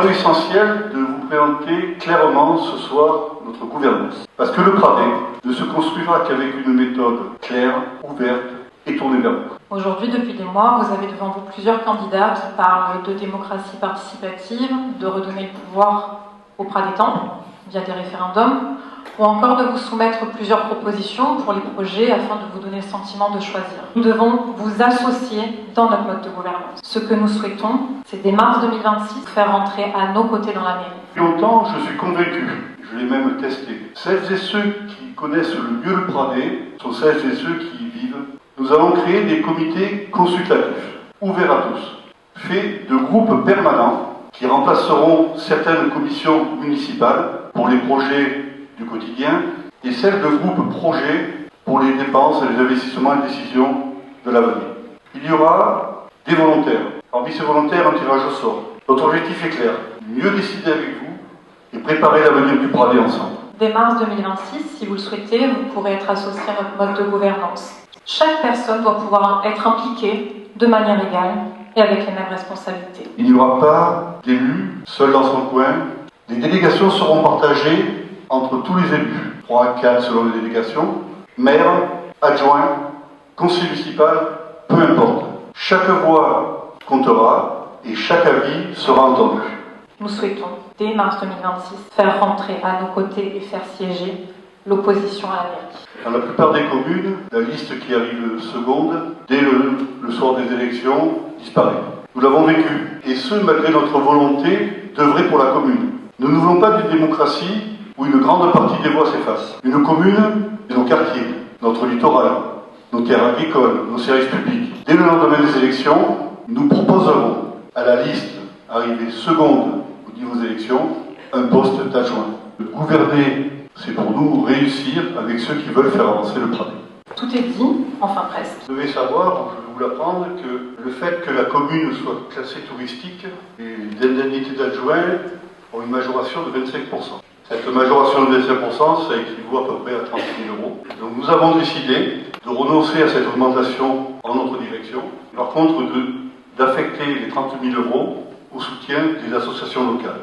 paru essentiel de vous présenter clairement ce soir notre gouvernance. Parce que le Pradet ne se construira qu'avec une méthode claire, ouverte et tournée vers vous. Aujourd'hui, depuis des mois, vous avez devant vous plusieurs candidats qui parlent de démocratie participative, de redonner le pouvoir aux Pradétans via des référendums, ou encore de vous soumettre plusieurs propositions pour les projets afin de vous donner le sentiment de choisir. Nous devons vous associer dans notre mode de gouvernance. Ce que nous souhaitons, c'est dès mars 2026 faire rentrer à nos côtés dans la mairie. Depuis longtemps, je suis convaincu, je l'ai même testé, celles et ceux qui connaissent le mieux le Pradet sont celles et ceux qui y vivent. Nous allons créer des comités consultatifs, ouverts à tous, faits de groupes permanents qui remplaceront certaines commissions municipales pour les projets du quotidien et celles de groupes projets pour les dépenses, les investissements et décisions de l'avenir. Il y aura des volontaires. Parmi ces volontaires, un tirage au sort. Notre objectif est clair, mieux décider avec vous et préparer l'avenir du Pradet ensemble. Dès mars 2026, si vous le souhaitez, vous pourrez être associé à notre mode de gouvernance. Chaque personne doit pouvoir être impliquée de manière égale et avec les mêmes responsabilités. Il n'y aura pas d'élus seul dans son coin. Les délégations seront partagées entre tous les élus, 3 à 4 selon les délégations, maires, adjoints, conseil municipal, peu importe. Chaque voix comptera et chaque avis sera entendu. Nous souhaitons, dès mars 2026, faire rentrer à nos côtés et faire siéger l'opposition à la mairie. Dans la plupart des communes, la liste qui arrive seconde, dès le soir des élections, disparaît. Nous l'avons vécu, et ce, malgré notre volonté d'œuvrer pour la commune. Nous ne voulons pas d'une démocratie où une grande partie des voix s'efface. Une commune, c'est nos quartiers, notre littoral, nos terres agricoles, nos services publics. Dès le lendemain des élections, nous proposerons à la liste arrivée seconde au niveau des élections un poste d'adjoint. Gouverner, c'est pour nous réussir avec ceux qui veulent faire avancer le Pradet. Tout est dit, enfin presque. Vous devez savoir, je vais vous l'apprendre, que le fait que la commune soit classée touristique, les indemnités d'adjoint ont une majoration de 25%. Cette majoration de 25%, ça équivaut à peu près à 30 000 euros. Donc nous avons décidé de renoncer à cette augmentation en notre direction, par contre d'affecter les 30 000 euros au soutien des associations locales.